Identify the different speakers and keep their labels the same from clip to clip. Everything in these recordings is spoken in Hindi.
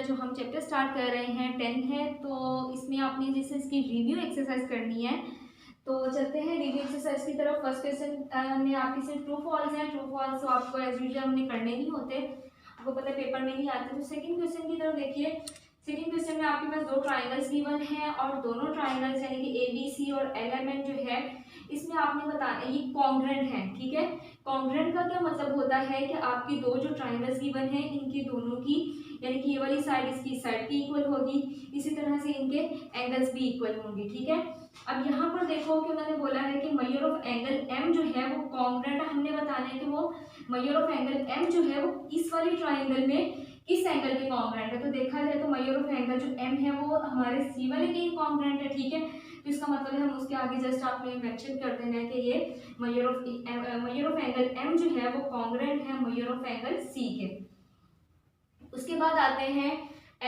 Speaker 1: जो हम चैप्टर स्टार्ट कर रहे हैं 10 है, तो इसमें आपने जैसे इसकी रिव्यू एक्सरसाइज करनी है। तो चलते हैं रिव्यू एक्सरसाइज की तरफ। फर्स्ट क्वेश्चन में आपके सिर्फ ट्रू फॉल्स हैं, ट्रू फॉल्स तो आपको एज यूजुअल हमने करने नहीं होते, आपको पता है पेपर में नहीं आते। तो सेकंड क्वेश्चन की तरफ देखिए। सेकंड क्वेश्चन में आपके पास दो ट्राइंगल्स गिवन हैं और दोनों ट्राइंगल्स यानी कि ABC और LMN जो है इसमें आपने बताना ये कॉन्ग्रुएंट है, ठीक है। कॉन्ग्रुएंट का क्या मतलब होता है कि आपकी दो जो ट्राइंगल्स गिवन है इनकी दोनों की यानी कि ये वाली साइड इसकी साइड की इक्वल होगी, इसी तरह से इनके एंगल्स भी इक्वल होंगे, ठीक है। अब यहाँ पर देखो कि उन्होंने बोला है कि मेजर ऑफ एंगल M जो है वो कॉन्ग्रुएंट, हमने बताना है कि वो मेजर ऑफ एंगल M जो है वो इस वाली ट्राइंगल में किस एंगल के कॉन्ग्रुएंट है। तो देखा जाए तो मेजर ऑफ एंगल जो M है वो हमारे C वाले के कॉन्ग्रुएंट है, ठीक है। तो इसका मतलब है हम उसके आगे जस्ट आपने मेंशन कर देना है कि ये मेजर ऑफ एंगल M जो है वो कॉन्ग्रुएंट है मेजर ऑफ एंगल C के। उसके बाद आते हैं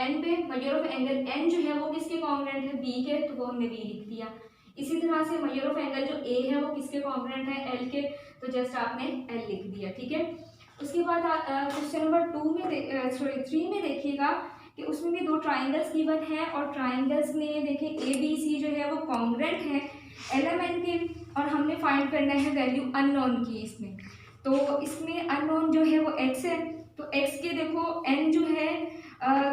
Speaker 1: N पे। मेजर ऑफ एंगल N जो है वो किसके कॉन्ग्रुएंट है, B के, तो वो हमने B लिख दिया। इसी तरह से मेजर ऑफ एंगल जो A है वो किसके कॉन्ग्रुएंट है, L के, तो जस्ट आपने L लिख दिया, ठीक है। उसके बाद क्वेश्चन नंबर 3 में देखिएगा कि उसमें भी दो ट्राइंगल्स गिवन है और ट्राइंगल्स में देखिए ABC जो है वो कॉन्ग्रुएंट है LMN के, और हमने फाइंड करना है वैल्यू अननोन की इसमें। तो इसमें अननोन जो है वो x है, तो x के देखो n जो है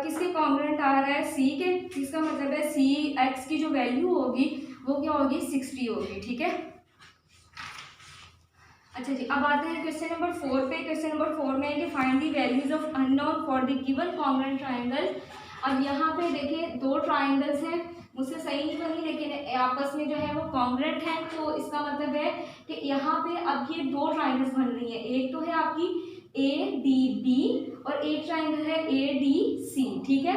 Speaker 1: किसके कॉन्ग्रुएंट आ रहा है, C के। इसका मतलब है C x की जो वैल्यू होगी वो क्या होगी, 60 होगी, ठीक है। अच्छा जी, अब आते हैं क्वेश्चन नंबर 4 पे। क्वेश्चन नंबर 4 में है कि find the values of unknown for the given congruent triangle. अब यहाँ पे देखिए दो ट्राइंगल्स हैं, मुझसे सही नहीं बनी लेकिन आपस में जो है वो कॉन्ग्रुएंट है, तो इसका मतलब है कि यहाँ पे अब ये दो ट्राइंगल्स बन रही है। एक तो है आपकी ADB और एक ट्राइंगल है ADC, ठीक है।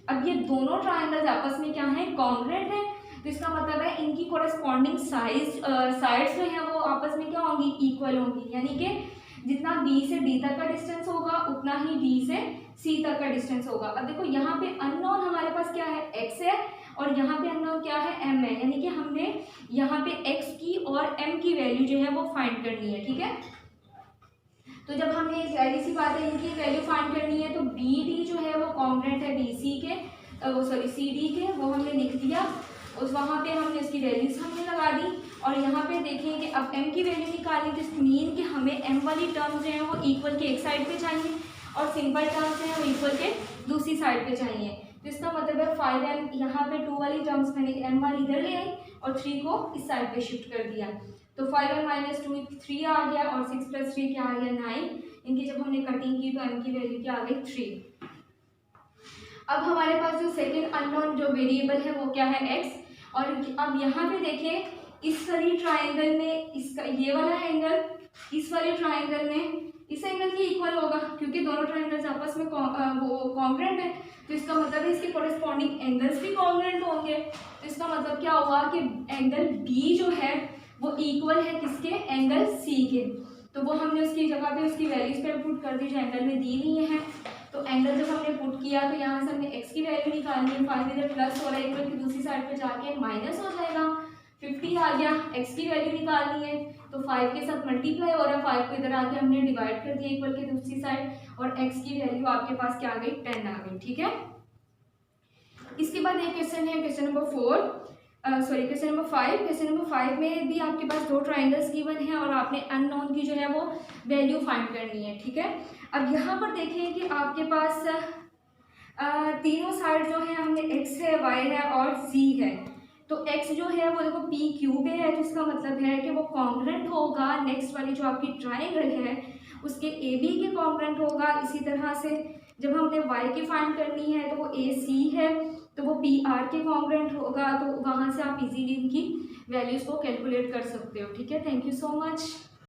Speaker 1: अब ये दोनों ट्राइंगल्स आपस में क्या है, कॉन्ग्रुएंट है, तो इसका मतलब है इनकी कोरेस्पॉन्डिंग साइड्स जो है वो आपस में क्या होंगी, इक्वल होंगी। यानी कि जितना B से D तक का डिस्टेंस होगा उतना ही D से C तक का डिस्टेंस होगा। अब देखो यहाँ पे अननोन हमारे पास क्या है, x है, और यहाँ पे अननोन क्या है, M है। यानी कि हमने यहाँ पे x की और M की वैल्यू जो है वो फाइंड करनी है, ठीक है। तो जब हमें जाहिर सी बात है इनकी वैल्यू फाइंड करनी है, तो BD जो है वो कॉन्ग्रुएंट है BC के, CD के, वो हमने लिख दिया। उस वहाँ पे हमने इसकी वैल्यूज हमने लगा दी, और यहाँ पे देखिए कि अब M की वैल्यू निकालनी, तो मीन कि हमें M वाली टर्म्स जो है वो इक्वल के एक साइड पे चाहिए और सिंपल टर्म्स जो है वो इक्वल के दूसरी साइड पे चाहिए। तो इसका मतलब है 5M यहाँ पे 2 वाली टर्म्स मैंने M वाली इधर ले आई और 3 को इस साइड पे शिफ्ट कर दिया। तो 5M - 2 3 आ गया और 6 + 3 क्या आ गया, 9। इनकी जब हमने कटिंग की तो M की वैल्यू क्या आ गई, 3। अब हमारे पास जो सेकेंड अननोन जो वेरिएबल है वो क्या है, x। और अब यहाँ पे देखिए इस वाली ट्राइंगल में इसका ये वाला एंगल इस वाले ट्राइंगल में इस एंगल की इक्वल होगा, क्योंकि दोनों ट्राइंगल्स आपस में वो कॉन्ग्रुएंट है। तो इसका मतलब है इसके कोरेस्पॉन्डिंग एंगल्स भी कॉन्ग्रुएंट होंगे। तो इसका मतलब क्या हुआ कि एंगल B जो है वो इक्वल है किसके, एंगल C के। तो वो हमने उसकी जगह पे उसकी वैल्यूज पे पुट कर दी जो एंगल में दी हुई है। तो एंगल जब हमने पुट किया तो यहाँ से हमने x की वैल्यू निकालनी है, 5 इधर प्लस हो रहा है, इक्वल की दूसरी साइड पे जाके माइनस हो जाएगा, 50 आ गया। x की वैल्यू निकालनी है तो 5 के साथ मल्टीप्लाई हो रहा है, 5 को इधर आके हमने डिवाइड कर दिया इक्वल की दूसरी साइड, और x की वैल्यू आपके पास क्या आ गई, 10 आ गई, ठीक है। इसके बाद एक क्वेश्चन है क्वेश्चन नंबर 5। क्वेश्चन नंबर 5 में भी आपके पास दो ट्राइंगल्स गिवन है और आपने अननोन की जो है वो वैल्यू फाइंड करनी है, ठीक है। अब यहाँ पर देखिए कि आपके पास तीनों साइड जो है हमने x है, y है और c है। तो x जो है वो देखो PQ पे है, तो इसका मतलब है कि वो कॉन्ग्रुएंट होगा नेक्स्ट वाली जो आपकी ट्राइंगल है उसके AB के कॉन्ग्रुएंट होगा। इसी तरह से जब हमने y की फाइंड करनी है तो वो AC है, तो वो PR के कॉन्ग्रुएंट होगा। तो वहाँ से आप इजीली इनकी वैल्यूज़ को कैलकुलेट कर सकते हो, ठीक है। Thank you so much.